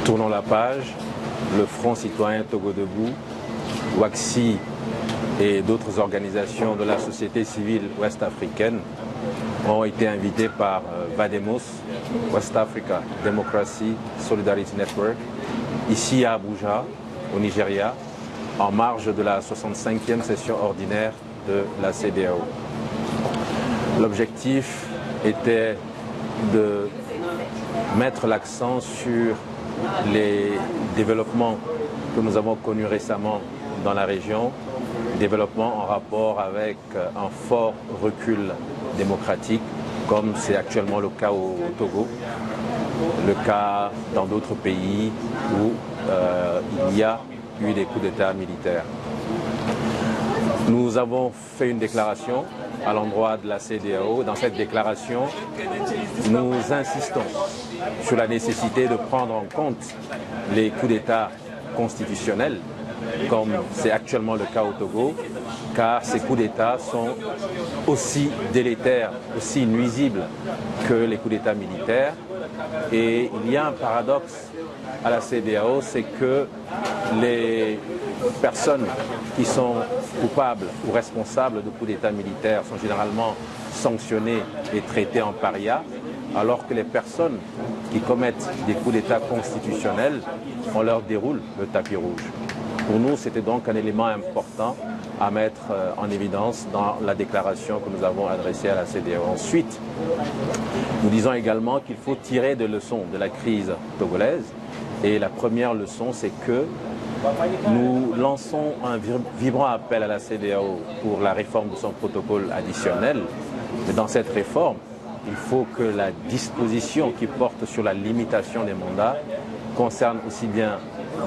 Tournons la page, le Front citoyen Togo Debout, WACSI et d'autres organisations de la société civile ouest-africaine ont été invités par Vademos, West Africa Democracy Solidarity Network, ici à Abuja, au Nigeria, en marge de la 65e session ordinaire de la CEDEAO. L'objectif était de mettre l'accent sur les développements que nous avons connus récemment dans la région, développement en rapport avec un fort recul démocratique, comme c'est actuellement le cas au Togo, le cas dans d'autres pays où il y a eu des coups d'État militaires. Nous avons fait une déclaration à l'endroit de la CEDEAO. Dans cette déclaration, nous insistons sur la nécessité de prendre en compte les coups d'État constitutionnels, comme c'est actuellement le cas au Togo, car ces coups d'État sont aussi délétères, aussi nuisibles que les coups d'État militaires. Et il y a un paradoxe à la CEDEAO, c'est que les personnes qui sont coupables ou responsables de coups d'État militaires sont généralement sanctionnées et traitées en paria, alors que les personnes qui commettent des coups d'État constitutionnels, on leur déroule le tapis rouge. Pour nous, c'était donc un élément important à mettre en évidence dans la déclaration que nous avons adressée à la CEDEAO. Ensuite, nous disons également qu'il faut tirer des leçons de la crise togolaise. Et la première leçon, c'est que nous lançons un vibrant appel à la CEDEAO pour la réforme de son protocole additionnel. Mais dans cette réforme, il faut que la disposition qui porte sur la limitation des mandats concerne aussi bien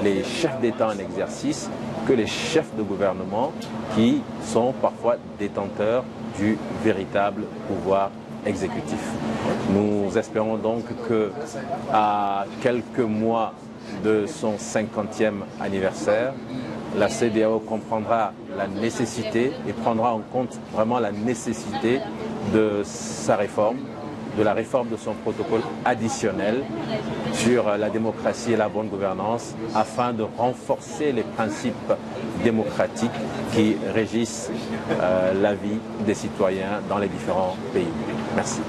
les chefs d'État en exercice que les chefs de gouvernement qui sont parfois détenteurs du véritable pouvoir exécutif. Nous espérons donc qu'à quelques mois de son 50e anniversaire, la CEDEAO comprendra la nécessité et prendra en compte vraiment la nécessité de sa réforme, de la réforme de son protocole additionnel sur la démocratie et la bonne gouvernance afin de renforcer les principes démocratiques qui régissent la vie des citoyens dans les différents pays. Merci.